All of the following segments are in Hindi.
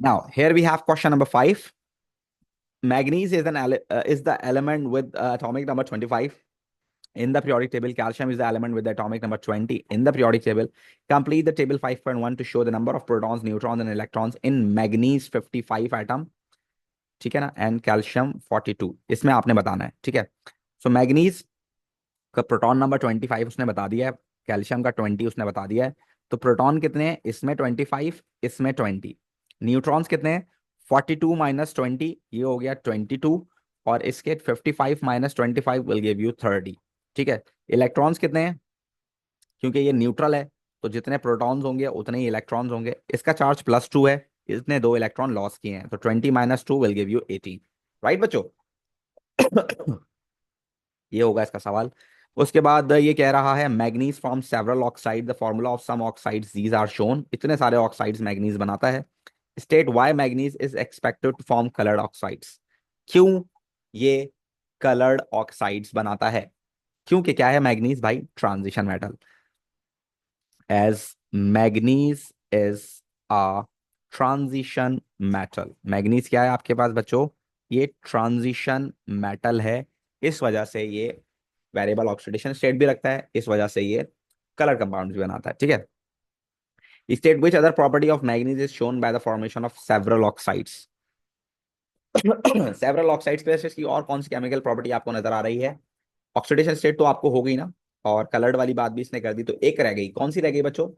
Now, here we have question number 5. Manganese is the element with atomic number 25 in the periodic table. Calcium is the element with the atomic number 20 in the periodic table. Complete the table 5.1 to show the number of protons, neutrons and electrons in manganese 55 atom. ठीक है ना, एंड कैल्शियम 42. इसमें आपने बताना है. ठीक है. सो मैग्नीज का प्रोटॉन नंबर 25 उसने बता दिया है, कैल्शियम का 20 उसने बता दिया है. तो प्रोटॉन कितने हैं इसमें? 25, इसमें 20. न्यूट्रॉन्स कितने हैं? 42 माइनस 20, ये हो गया 22. और इसके 55 माइनस 25 विल गिव यू 30. ठीक है. इलेक्ट्रॉन्स कितने हैं? क्योंकि ये न्यूट्रल है तो जितने प्रोटॉन्स होंगे उतने ही इलेक्ट्रॉन्स होंगे. इसका चार्ज +2 है, इसने 2 इलेक्ट्रॉन लॉस किए हैं, तो 20 minus 2 will give you 18. Right बच्चों? ये होगा इसका सवाल. उसके बाद ये कह रहा है manganese form several oxide, the formula of some oxides these are shown. इतने सारे ऑक्साइड्स मैग्नीज बनाता है. State why manganese is expected to form coloured oxides. क्यों ये कलर्ड ऑक्साइड्स बनाता है? क्योंकि क्या है मैग्नीज भाई? Transition metal. As manganese is a transition metal. Manganese क्या है आपके पास बच्चों? ये ट्रांजिशन मेटल है. इस वजह से ये वेरिएबल ऑक्सीडेशन स्टेट भी रखता है, इस वजह से ये कलर कंपाउंड्स भी बनाता है. ठीक है. State which other property of manganese is shown by the formation of several oxides. Several oxides पे इसकी और कौन सी केमिकल प्रॉपर्टी आपको नजर आ रही है? ऑक्सीडेशन स्टेट तो आपको हो गई ना, और कलर्ड वाली बात भी इसने कर दी, तो एक रह गई. कौन सी रह गई बच्चों?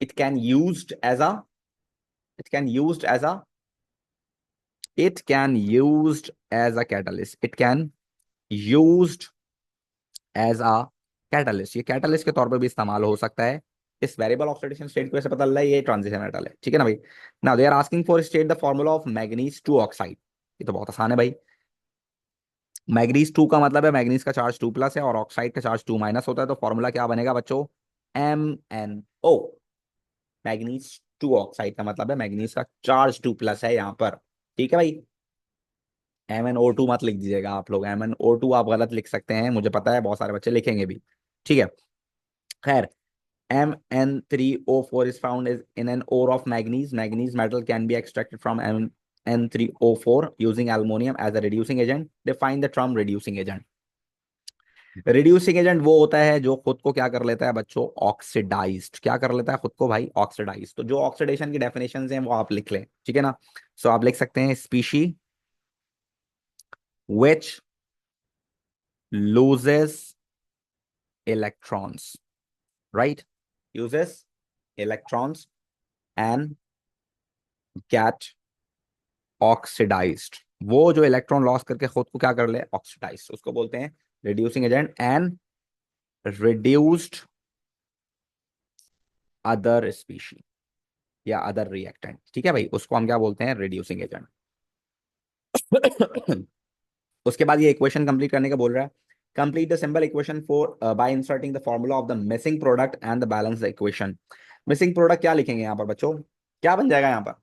It can used as a it can used as a it can used as a catalyst. It can used as a catalyst. ये कैटलिस्ट के तौर पर भी इस्तेमाल हो सकता है. इस वेरिएबल ऑक्सीडेशन स्टेट की वजह से पता चल रहा है ये ट्रांजिशन मेटल है. ठीक है ना भाई. Now they are asking for state the formula of manganese 2 oxide. ये तो बहुत आसान है भाई. मैग्नीज 2 का मतलब है मैग्नीज का चार्ज 2+ है और ऑक्साइड का चार्ज 2- होता है. तो फॉर्मूला क्या बनेगा बच्चों? MnO. मैग्नीज 2 ऑक्साइड का मतलब है मैग्नीज का चार्ज 2+ है यहां पर. ठीक है भाई. MnO2 मत लिख दीजिएगा आप लोग. MnO2 आप गलत लिख सकते हैं, मुझे पता है बहुत सारे बच्चे लिखेंगे भी. ठीक है. खैर, Mn3O4 is found in an ore of manganese. Manganese metal can be extracted from Mn3O4 using aluminum as a reducing agent. Define the term reducing agent. Reducing agent वो होता है जो खुद को क्या कर लेता है बच्चों? ऑक्सीडाइज्ड. क्या कर लेता है खुद को भाई? ऑक्सीडाइज. तो जो ऑक्सीडेशन की डेफिनेशन हैं वो आप लिख लें. ठीक है ना. सो आप लिख सकते हैं species which loses electrons, right? Uses electrons and get oxidized. वो जो इलेक्ट्रॉन लॉस करके खुद को क्या कर ले? ऑक्सीडाइज. उसको बोलते हैं reducing agent. And reduced other species या अदर रिएक्टेंट. ठीक है भाई, उसको हम क्या बोलते हैं? Reducing agent. उसके बाद ये इक्वेशन कंप्लीट करने का बोल रहा है. Complete the simple equation for bye inserting the formula of the missing product and the balance the equation. Missing product क्या लिखेंगे यहाँ पर बच्चों? क्या बन जाएगा यहाँ पर?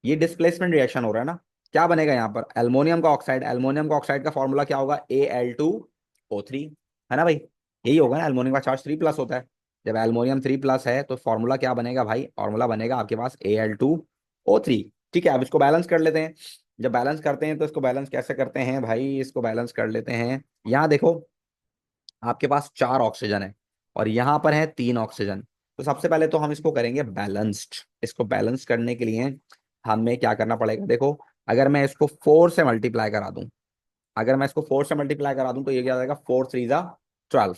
ये डिस्प्लेसमेंट रिएक्शन हो रहा है ना. क्या बनेगा यहाँ पर? एल्युमिनियम का ऑक्साइड. एल्युमिनियम का ऑक्साइड का फॉर्मूला क्या होगा? Al2O3. है ना भाई. यही होगा ना. एल्युमिनियम का चार्ज 3+ होता है. जब एल्युमिनियम 3+ है तो फॉर्मूला क्या बनेगा भाई? फॉर्मूला बनेगा आपके पास Al2O3. ठीक है. अब इसको बैलेंस कर लेते हैं. जब बैलेंस करते हैं तो इसको बैलेंस कैसे करते हैं भाई? इसको बैलेंस कर लेते हैं. यहाँ देखो आपके पास 4 ऑक्सीजन है और यहाँ पर है 3 ऑक्सीजन. तो सबसे पहले तो हम इसको करेंगे बैलेंस्ड. इसको बैलेंस करने के लिए हमें क्या करना पड़ेगा? देखो, अगर मैं इसको 4 से मल्टीप्लाई करा दूं, तो ये क्या हो जाएगा? 4 3 = 12.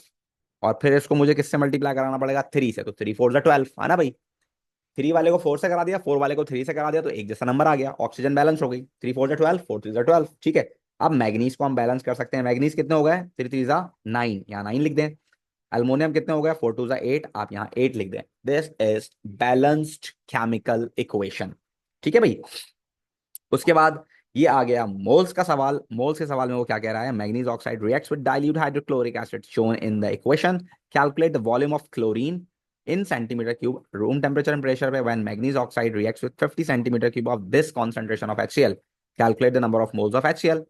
और फिर इसको मुझे किससे मल्टीप्लाई कराना पड़ेगा? 3 से. तो 3 4 = 12 है ना भाई. 3 वाले को 4 से करा दिया, 4 वाले को 3 से करा दिया, तो एक जैसा नंबर आ गया. ऑक्सीजन बैलेंस हो गई. 3 4 = 12, 4 3 = 12. ठीक है. अब मैग्नीज को हम बैलेंस कर सकते हैं. मैग्नीज कितने हो गए? 3 3 = 9, यहाँ 9 लिख दें. अल्मोनियम कितने हो गए? 4 2 = 8, आप यहाँ 8 लिख दें. This is balanced chemical equation. ठीक है भाई. उसके बाद ये आ गया मोल्स का सवाल. मोल्स के सवाल में वो क्या कह रहा है? Manganese oxide reacts with dilute hydrochloric acid shown in the equation. Calculate the volume of chlorine in centimeter cube, room temperature and pressure पे when magnesium oxide reacts with 50 centimeter cube of this concentration of HCl. Calculate the number of moles of HCl.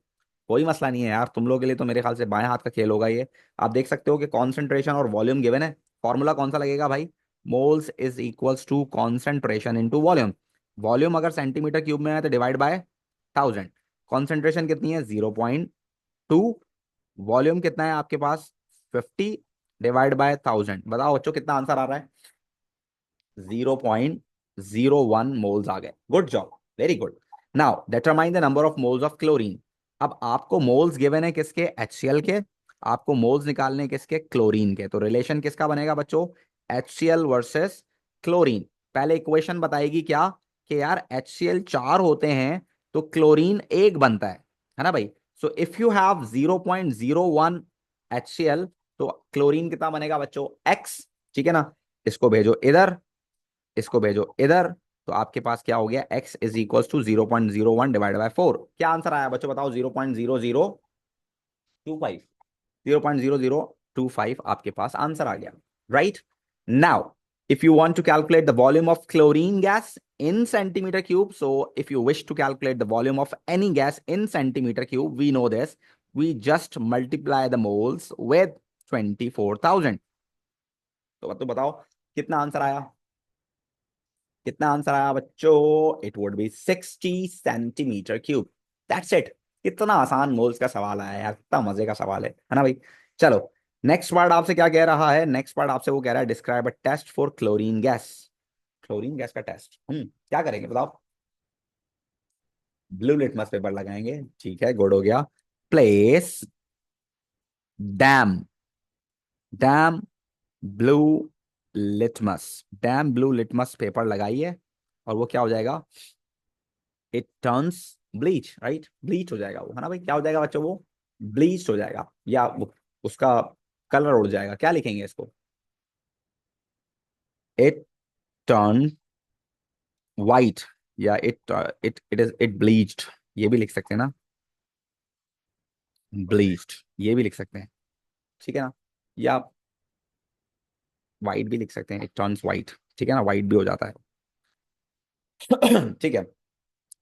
कोई मसला नहीं है यार, तुम लोगों के लिए तो मेरे ख्याल से बाएं हाथ का खेल होगा ये. आप देख सकते हो कि कॉन्सेंट्रेशन और वॉल्यूम गिवन है. फॉर्मूला कौन सा लगेगा भाई? Moles is equals to concentration into volume. Volume अगर सेंटीमीटर क्यूब में है तो डिवाइड बाय 1000। कॉन्सेंट्रेशन कितनी है 0.2। वॉल्यूम कितना है आपके पास 50 डिवाइड बाय 1000। बताओ बच्चों कितना आंसर आ रहा है? 0.01 मोल्स आ गए। Good job, very good. Now determine the number of moles of chlorine. अब आपको मोल्स गिवन है किसके? HCl के। आपको मोल्स निकालने किसके? क्लोरीन के। तो रिलेशन किसका बनेगा बच्चों? HCl versus chlorine. पहले इक्वेशन बताएगी क्या कि यार HCl 4 होते हैं तो क्लोरीन 1 बनता है ना भाई। So if you have 0.01 HCl तो क्लोरीन कितना बनेगा बच्चों? X। ठीक है ना, इसको भेजो इधर, इसको भेजो इधर, तो आपके पास क्या हो गया? x is equal to 0.01 divide by 4। क्या आंसर आया बच्चों बताओ? 0.0025। 0.0025 आपके पास आंसर आ गया, right. Now if you want to calculate the volume of chlorine gas in centimeter cube, so if you wish to calculate the volume of any gas in centimeter cube, we know this, we just multiply the moles with 24,000। तो बताओ कितना आंसर आया? कितना आंसर आया बच्चों? It would be 60 centimetre cube. That's it. कितना आसान मोल्स का सवाल आया यार, कितना मजे का सवाल है ना भाई। चलो नेक्स्ट पार्ट आपसे क्या कह रहा है? नेक्स्ट पार्ट आपसे वो कह रहा है describe a test for chlorine gas. Chlorine gas का टेस्ट क्या करेंगे बताओ? ब्लू लिटमस पेपर लगाएंगे, ठीक है, गुड हो गया। Place dam, dam blue litmus, dam blue litmus paper लगाइए और वो क्या हो जाएगा? It turns bleach, right. Bleach हो जाएगा वो, है ना भाई। क्या हो जाएगा बच्चों? वो ब्लीच हो जाएगा या उसका कलर उड़ जाएगा। क्या लिखेंगे इसको? इट टर्न वाइट, या it it is it bleached, ये भी लिख सकते हैं ना। ब्लीच्ड ये भी लिख सकते हैं, ठीक है ना। या वाइट भी लिख सकते हैं, इट टर्न्स वाइट, ठीक है ना, वाइट भी हो जाता है। ठीक है।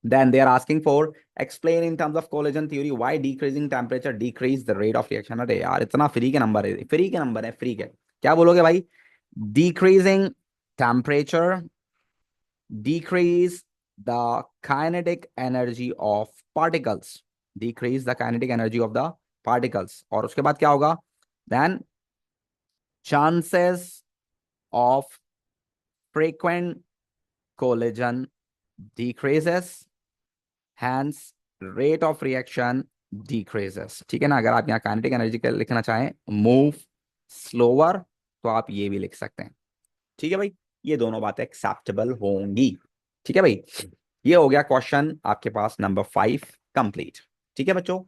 Then they are asking for explain in terms of collision theory why decreasing temperature decrease the rate of reaction। अरे यार इतना फ्री के नंबर है, फ्री के नंबर है, फ्री के। क्या बोलोगे भाई? decreasing temperature decrease the kinetic energy of particles, decrease the kinetic energy of the particles। और उसके बाद क्या होगा? then chances of frequent collision decreases, hence rate of reaction decreases। ठीक है ना। अगर आप यहाँ काइनेटिक एनर्जी का लिखना चाहें मूव स्लोअर तो आप ये भी लिख सकते हैं, ठीक है भाई। ये दोनों बातें एक्सेप्टेबल होंगी, ठीक है भाई। ये हो गया क्वेश्चन आपके पास नंबर 5 कंप्लीट, ठीक है बच्चों।